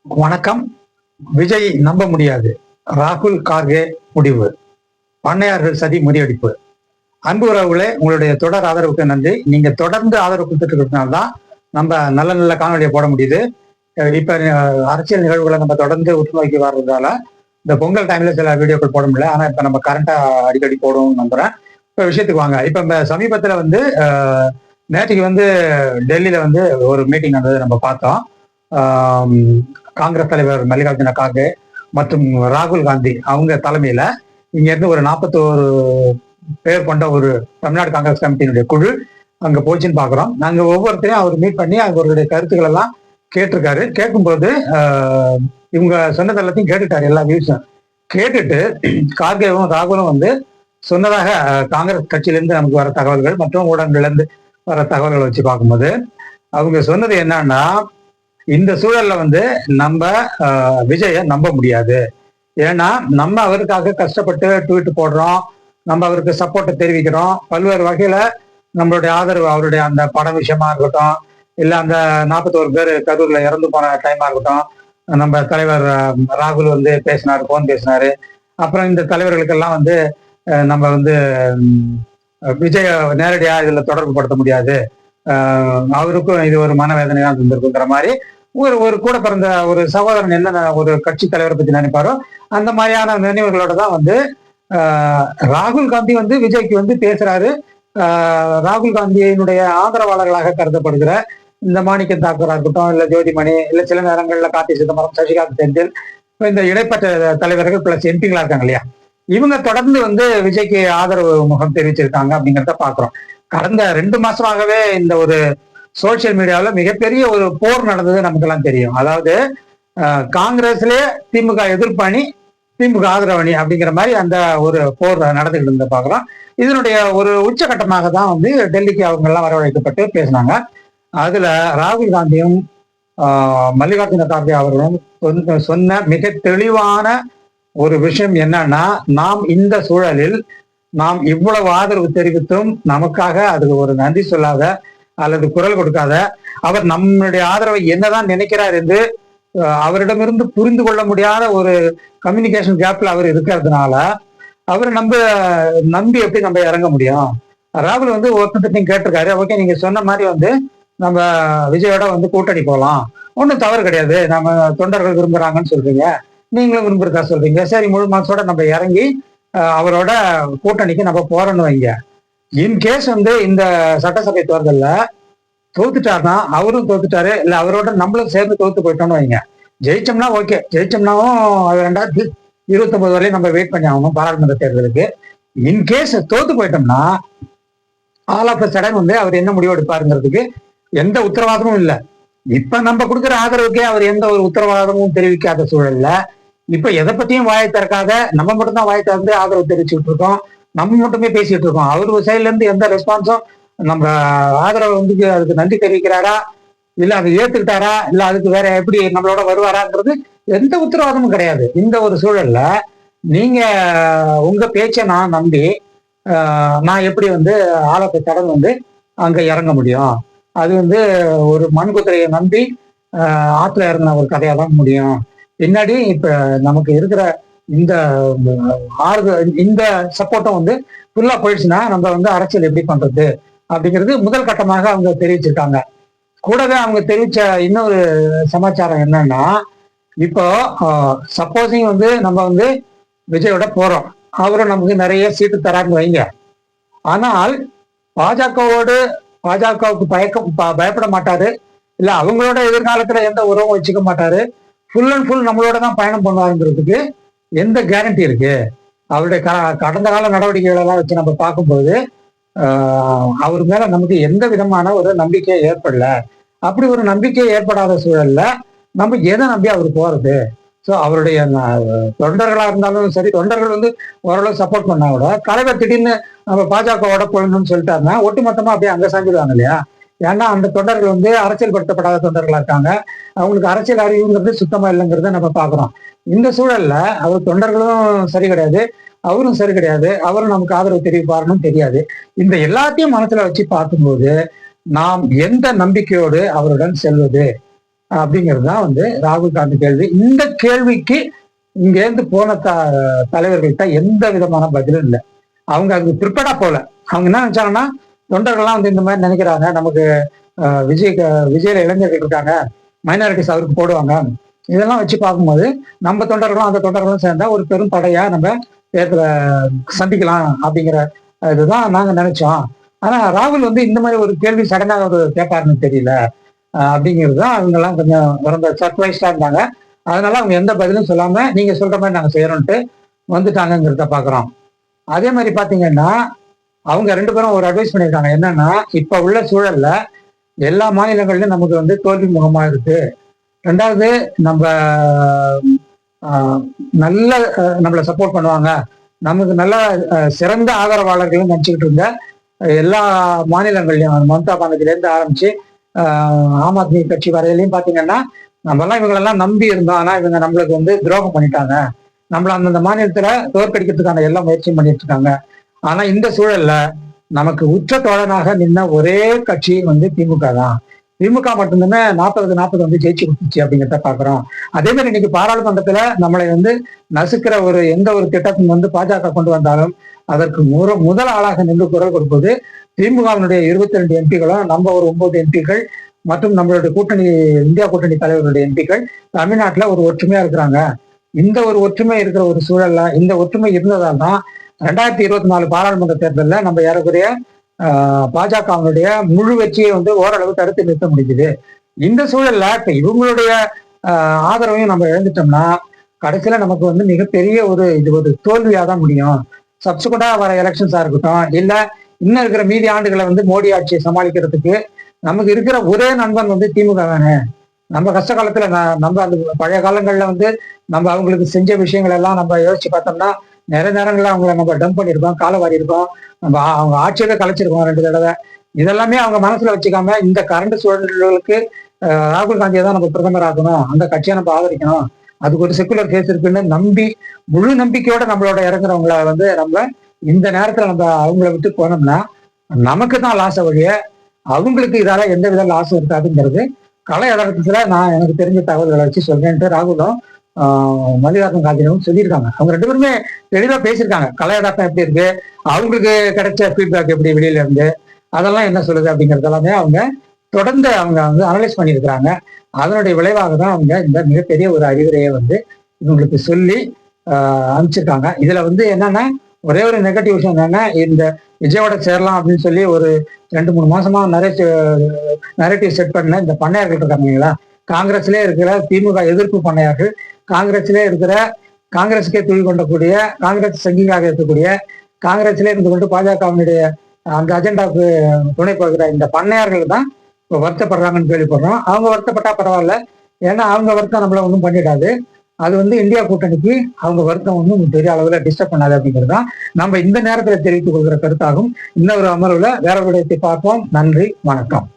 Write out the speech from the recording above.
வணக்கம். விஜய் நம்ப முடியாது. ராகுல் கார்கே முடிவு. பண்ணையார்கள் சதி முறியடிப்பு. அன்பு உறவுகளே, உங்களுடைய தொடர் ஆதரவுக்கு நன்றி. நீங்க தொடர்ந்து ஆதரவு கொடுத்துட்டு இருக்கிறதுனால்தான் நம்ம நல்ல நல்ல காணொலியை போட முடியுது. இப்ப அரசியல் நிகழ்வுகளை நம்ம தொடர்ந்து உற்று நோக்கி வர்றதால இந்த பொங்கல் டைம்ல சில வீடியோக்கள் போட முடியல. ஆனா இப்ப நம்ம கரண்டா அடிக்கடி போடுவோம்னு நம்புறேன். இப்ப விஷயத்துக்கு வாங்க. இப்ப சமீபத்துல நேற்றுக்கு டெல்லியில ஒரு மீட்டிங் நடந்தது நம்ம பார்த்தோம். காங்கிரஸ் தலைவர் மல்லிகார்ஜுன கார்கே மற்றும் ராகுல் காந்தி அவங்க தலைமையில இங்க இருந்து ஒரு 41 பேர் கொண்ட ஒரு தமிழ்நாடு காங்கிரஸ் கமிட்டியினுடைய குழு அங்க போச்சுன்னு பாக்குறோம். நாங்க ஒவ்வொருத்தரையும் அவர் மீட் பண்ணி அவர்களுடைய கருத்துக்கள் எல்லாம் கேட்டிருக்காரு. கேட்கும்போது இவங்க சொன்னது எல்லாத்தையும் கேட்டுட்டாரு. எல்லா வியூஸும் கேட்டுட்டு கார்கேவும் ராகுலும் சொன்னதாக காங்கிரஸ் கட்சியிலிருந்து நமக்கு வர தகவல்கள் மற்றும் ஊடகங்கள்ல இருந்து வர தகவல்களை வச்சு பார்க்கும்போது அவங்க சொன்னது என்னன்னா, இந்த சூழல்ல நம்ம விஜய நம்ப முடியாது. ஏன்னா நம்ம அவருக்காக கஷ்டப்பட்டு ட்வீட் போடுறோம், நம்ம அவருக்கு சப்போர்ட்டை தெரிவிக்கிறோம். பல்வேறு வகையில நம்மளுடைய ஆதரவு, அவருடைய அந்த படம் விஷயமா இருக்கட்டும், இல்ல அந்த 41 பேர் கரூர்ல இறந்து போன டைமா இருக்கட்டும், நம்ம தலைவர் ராகுல் பேசினாரு, போன் பேசினாரு. அப்புறம் இந்த தலைவர்களுக்கெல்லாம் நம்ம விஜய நேரடியா இதுல தொடர்பு படுத்த முடியாது, அவருக்கும் இது ஒரு மனவேதனையா இருந்திருக்குங்கிற மாதிரி ஒரு கூட பிறந்த ஒரு சகோதரன் என்ன ஒரு கட்சி தலைவரை பத்தி நினைப்பாரோ அந்த மாதிரியான நினைவுகளோட தான் ராகுல் காந்தி விஜய்க்கு பேசுறாரு. ராகுல் காந்தியினுடைய ஆதரவாளர்களாக கருதப்படுகிற இந்த மாணிக்க தாக்கூரா இருக்கட்டும், இல்ல ஜோதிமணி, இல்ல சில நேரங்கள்ல கார்த்தி சிதம்பரம், சசிகாந்த் செந்தில், இந்த இடைப்பட்ட தலைவர்கள் பிளஸ் எம்பிங்களா இருக்காங்க இல்லையா, இவங்க தொடர்ந்து விஜய்க்கு ஆதரவு முகம் தெரிவிச்சிருக்காங்க அப்படிங்கிறத பாக்குறோம். கடந்த 2 மாசமாகவே இந்த ஒரு சோசியல் மீடியாவில மிகப்பெரிய ஒரு போர் நடந்தது நமக்கெல்லாம் தெரியும். அதாவது காங்கிரஸ்லயே திமுக எதிர்ப்பணி, திமுக ஆதரவணி அப்படிங்கிற மாதிரி அந்த ஒரு போர் நடந்துகிட்டு இருந்த பாக்குறோம். இதனுடைய ஒரு உச்சகட்டமாக தான் டெல்லிக்கு அவங்க எல்லாம் வரவழைக்கப்பட்டு பேசினாங்க. அதுல ராகுல் காந்தியும் மல்லிகார்ஜுன கார்கே அவர்களும் சொன்ன மிக தெளிவான ஒரு விஷயம் என்னன்னா, நாம் இந்த சூழலில் நாம் இவ்வளவு ஆதரவு தெரிவித்தும் நமக்காக அதுக்கு ஒரு நன்றி சொல்லாத அல்லது குரல் கொடுக்காத, அவர் நம்மளுடைய ஆதரவை என்னதான் நினைக்கிறார் என்று அவரிடமிருந்து புரிந்து கொள்ள முடியாத ஒரு கம்யூனிகேஷன் கேப்ல அவர் இருக்கிறதுனால அவர் நம்பி எப்படி நம்ம இறங்க முடியும்? ராகுல் ஒருத்தத்தையும் கேட்டிருக்காரு. ஓகே, நீங்க சொன்ன மாதிரி நம்ம விஜயோட கூட்டணி போகலாம், ஒன்றும் தவறு கிடையாது, நம்ம தொண்டர்கள் விரும்புறாங்கன்னு சொல்றீங்க, நீங்களும் விரும்புறதா சொல்றீங்க, சரி முழு மனசோட நம்ம இறங்கி அவரோட கூட்டணிக்கு நம்ம போறோம்னு வைங்க. இன்கேஸ் இந்த சட்டசபை தேர்தல்ல தோத்துட்டாருன்னா அவரும் தோத்துட்டாரு, இல்ல அவரோட நம்மளும் சேர்ந்து தோத்து போயிட்டோம்னு வைங்க. ஜெயிச்சோம்னா ஓகே, ஜெயிச்சோம்னாவும் 2029 வரையும் நம்ம வெயிட் பண்ணி ஆகணும் பாராளுமன்ற தேர்தலுக்கு. இன்கேஸ் தோத்து போயிட்டோம்னா ஆல் ஆஃப் சடன் அவர் என்ன முடிவு எடுப்பாருங்கிறதுக்கு எந்த உத்தரவாதமும் இல்லை. இப்ப நம்ம கொடுக்குற ஆதரவுக்கே அவர் எந்த ஒரு உத்தரவாதமும் தெரிவிக்காத சூழல்ல இப்ப எதை பத்தியும் வாயை திறக்காத நம்ம மட்டும்தான் வாயை திறந்து ஆதரவு தெரிவிச்சுட்டு இருக்கோம், நம்ம மட்டுமே பேசிட்டு இருக்கோம். அவரு சைட்ல இருந்து எந்த ரெஸ்பான்ஸும், நம்ம ஆதரவு அதுக்கு நன்றி தெரிவிக்கிறாரா, இல்ல அதை ஏத்துக்கிட்டாரா, இல்ல அதுக்கு வேற எப்படி நம்மளோட வருவாரான்றது எந்த உத்தரவாதமும் கிடையாது. இந்த ஒரு சூழல்ல நீங்க உங்க பேச்சை நான் நம்பி நான் எப்படி ஆலோசனை தடம் அங்க இறங்க முடியும்? அது ஒரு மண்குதிரையை நம்பி ஆத்துல இறங்கின ஒரு கதையா தான் முடியும். பின்னாடி இப்ப நமக்கு இருக்கிற இந்த இந்த சப்போர்ட்டும் ஃபுல்லா போயிடுச்சுன்னா நம்ம அரசியல் எப்படி பண்றது அப்படிங்கிறது முதல் கட்டமாக அவங்க தெரிவிச்சிருக்காங்க. கூடவே அவங்க தெரிவிச்ச இன்னொரு சமாச்சாரம் என்னன்னா, இப்போ சப்போஸிங் நம்ம விஜயோட போறோம், அவரும் நமக்கு நிறைய சீட்டு தரான்னு வைங்க. ஆனால் பாஜகவுக்கு பயப்பட மாட்டாரு, இல்ல அவங்களோட எதிர்காலத்துல எந்த உறவும் வச்சுக்க மாட்டாரு, ஃபுல் அண்ட் ஃபுல் நம்மளோட தான் பயணம் பண்ணுவாருங்கிறதுக்கு எந்த கேரண்டி இருக்கு? அவருடைய கடந்த கால நடவடிக்கைகள் எல்லாம் வச்சு நம்ம பார்க்கும்போது அவர் மேல நமக்கு எந்த விதமான ஒரு நம்பிக்கை ஏற்படல. அப்படி ஒரு நம்பிக்கை ஏற்படாத சூழல்ல நம்ம எதை நம்பி அவர் போறது? ஸோ அவருடைய தொண்டர்களா இருந்தாலும் சரி, தொண்டர்கள் ஓரளவு சப்போர்ட் பண்ணா கூட தலைவர் திடீர்னு நம்ம பாஜகவோட போயிடணும்னு சொல்லிட்டாருன்னா ஒட்டுமொத்தமா அப்படியே அங்க சாஞ்சிடுவாங்க இல்லையா? ஏன்னா அந்த தொண்டர்கள் அரசியல் படுத்தப்படாத தொண்டர்களா இருக்காங்க, அவங்களுக்கு அரசியல் அறிவுங்கிறது சுத்தமா இல்லைங்கிறத நம்ம பாக்குறோம். இந்த சூழல்ல அவர் தொண்டர்களும் சரி கிடையாது, அவரும் சரி கிடையாது, அவரும் நமக்கு ஆதரவு தெரிவிப்பாருன்னு தெரியாது. இந்த எல்லாத்தையும் மனசுல வச்சு பார்க்கும்போது நாம் எந்த நம்பிக்கையோடு அவருடன் செல்வது? அப்படிங்கிறது தான் வந்து ராகுல் காந்தி கேள்வி. இந்த கேள்விக்கு இங்கேருந்து போன தலைவர்கள்ட்ட எந்த விதமான பதிலும் இல்லை. அவங்க அதுக்கு ப்ரிப்பேர்டா போல. அவங்க என்ன நினைச்சாங்கன்னா, தொண்டர்கள்லாம் வந்து இந்த மாதிரி நினைக்கிறாங்க, நமக்கு விஜயில இளைஞர்கள் இருக்காங்க, மைனாரிட்டிஸ் அவருக்கு போடுவாங்க, இதெல்லாம் வச்சு பார்க்கும்போது நம்ம தொண்டர்களும் அந்த தொண்டர்களும் சேர்ந்தா ஒரு பெரும் படையா நம்ம தேர்தலை சந்திக்கலாம் அப்படிங்கிற இதுதான் நாங்க நினைச்சோம். ஆனா ராகுல் வந்து இந்த மாதிரி ஒரு கேள்வி சடனாக ஒரு கேட்பாருன்னு தெரியல அப்படிங்கிறது தான் அவங்க எல்லாம் கொஞ்சம் ரொம்ப சர்ப்ரைஸ்டா இருந்தாங்க. அதனால அவங்க எந்த பதிலும் சொல்லாம நீங்க சொல்ற மாதிரி நாங்க செய்யறோம்ட்டு வந்துட்டாங்கிறத பாக்குறோம். அதே மாதிரி பாத்தீங்கன்னா அவங்க 2 பேரும் ஒரு அட்வைஸ் பண்ணியிருக்காங்க. என்னன்னா, இப்ப உள்ள சூழல்ல எல்லா மாநிலங்கள்லயும் நமக்கு வந்து தோல்வி முகமா இருக்கு. 2வது நம்ம நல்ல நம்மளை சப்போர்ட் பண்ணுவாங்க, நமக்கு நல்ல சிறந்த ஆதரவாளர்களும் நினைச்சுக்கிட்டு இருந்த எல்லா மாநிலங்கள்லயும் மம்தா பானர்ஜிலேருந்து ஆரம்பிச்சு ஆம் ஆத்மி கட்சி வரையிலையும் பாத்தீங்கன்னா நம்மெல்லாம் இவங்களெல்லாம் நம்பி இருந்தோம். ஆனா இவங்க நம்மளுக்கு வந்து துரோகம் பண்ணிட்டாங்க, நம்மள அந்தந்த மாநிலத்துல தோற்கடிக்கிறதுக்கான எல்லா முயற்சியும் பண்ணிட்டு இருக்காங்க. ஆனா இந்த சூழல்ல நமக்கு உச்ச தோழனாக நின்ன ஒரே கட்சி வந்து திமுக தான். திமுக மட்டும்தானே 40-40 வந்து ஜெயிச்சு கொடுத்துச்சு அப்படிங்கிறத பாக்குறோம். அதே மாதிரி இன்னைக்கு பாராளுமன்றத்துல நம்மளை வந்து நசுக்கிற ஒரு எந்த ஒரு திட்டத்தையும் வந்து பாஜக கொண்டு வந்தாலும் அதற்கு முதல் ஆளாக நின்று குரல் கொடுப்பது திமுகவினுடைய 22 எம்பிகளும், நம்ம ஒரு 9 எம்பிகள் மற்றும் நம்மளுடைய கூட்டணி இந்தியா கூட்டணி தலைவர்களுடைய எம்பிக்கள் தமிழ்நாட்டுல ஒரு ஒற்றுமையா இருக்கிறாங்க. இந்த ஒரு ஒற்றுமை இருக்கிற ஒரு சூழல்ல இந்த ஒற்றுமை இருந்ததால் தான் 2024 பாராளுமன்ற தேர்தலில் நம்ம ஏறக்குறைய பாஜகவினுடைய முழு வெற்றியை வந்து ஓரளவு தடுத்து நிறுத்த முடியுது. இந்த சூழல்ல இப்ப இவங்களுடைய ஆதரவையும் நம்ம இழந்துட்டோம்னா கடைசியில நமக்கு வந்து மிகப்பெரிய இது ஒரு தோல்வியா தான் முடியும். சப்சிக்வெண்டா வர எலெக்ஷன்ஸா இருக்கட்டும், இல்ல இன்னும் இருக்கிற மீதி ஆண்டுகளை வந்து மோடி ஆட்சியை சமாளிக்கிறதுக்கு நமக்கு இருக்கிற ஒரே நண்பன் வந்து திமுக தானே. நம்ம கஷ்ட காலத்துல நம்ம அந்த பழைய காலங்கள்ல வந்து நம்ம அவங்களுக்கு செஞ்ச விஷயங்கள் எல்லாம் நம்ம யோசிச்சு பார்த்தோம்னா நிறைய நேரங்கள்ல அவங்கள நம்ம டம்ப் பண்ணியிருக்கோம், காலவாரி இருக்கோம், நம்ம அவங்க ஆட்சியவே கலைச்சிருக்கோம் 2 தடவை. இதெல்லாமே அவங்க மனசுல வச்சுக்காம இந்த கரண்ட் சூழல்களுக்கு ராகுல் காந்தியை தான் நம்ம பிரதமர் ஆகணும், அந்த கட்சியை நம்ம ஆதரிக்கணும், அதுக்கு ஒரு செக்குலர் கேஸ் இருக்குன்னு நம்பி முழு நம்பிக்கையோட நம்மளோட இறங்குறவங்கள வந்து நம்ம இந்த நேரத்துல நம்ம அவங்கள விட்டு போனோம்னா நமக்கு தான் லாச வழிய, அவங்களுக்கு இதால எந்த வித லாஸும் இருக்காதுங்கிறது கலை யதார்த்தத்துல நான் எனக்கு தெரிஞ்ச தகவல்களை வச்சு சொல்றேன்ட்டு ராகுலும் மல்லிகார்ஜுன் கார்கேயும் சொல்லியிருக்காங்க. அவங்க 2 பேருமே தெளிவா பேசியிருக்காங்க. கலை யதார்த்தம் எப்படி இருக்கு, அவங்களுக்கு கிடைச்ச ஃபீட்பேக் எப்படி வெளியில இருந்து, அதெல்லாம் என்ன சொல்லுது அப்படிங்கிறது எல்லாமே அவங்க தொடர்ந்து அவங்க வந்து அனலைஸ் பண்ணியிருக்கிறாங்க. அதனுடைய விளைவாக தான் அவங்க இந்த மிகப்பெரிய ஒரு அறிவுரையை வந்து இவங்களுக்கு சொல்லி அனுப்பிச்சிருக்காங்க. இதுல வந்து என்னன்னா ஒரே ஒரு நெகட்டிவ் விஷயம் என்னன்னா, இந்த விஜயோட சேரலாம் அப்படின்னு சொல்லி ஒரு 2-3 மாசமா நரேட்டிவ் செட் பண்ண இந்த பண்ணையார்கள் இருக்காங்க இல்லைங்களா, காங்கிரஸ்லேயே இருக்கிற திமுக எதிர்ப்பு பண்ணையார்கள், காங்கிரஸ்லேயே இருக்கிற காங்கிரஸுக்கே துணி கொண்டக்கூடிய காங்கிரஸ் சங்கிகளாக இருக்கக்கூடிய காங்கிரஸ்லேயே இருந்து கொண்டு பாஜகவினுடைய அந்த அஜெண்டாவுக்கு துணை போகிற இந்த பண்ணையார்கள் தான் இப்போ வருத்தப்படுறாங்கன்னு கேள்விப்படுறோம். அவங்க வருத்தப்பட்டா பரவாயில்ல, ஏன்னா அவங்க வருத்தம் நம்மள ஒன்றும் பண்ணிடாது. அது வந்து இந்தியா கூட்டணிக்கு அவங்க வருத்தம் ஒன்றும் பெரிய அளவில் டிஸ்டர்ப் பண்ணாது அப்படிங்கிறது தான் நம்ம இந்த நேரத்தில் தெரிவித்துக் கொள்கிற கருத்தாகும். இன்னொரு அமர்வுல வேற விடயத்தை பார்ப்போம். நன்றி, வணக்கம்.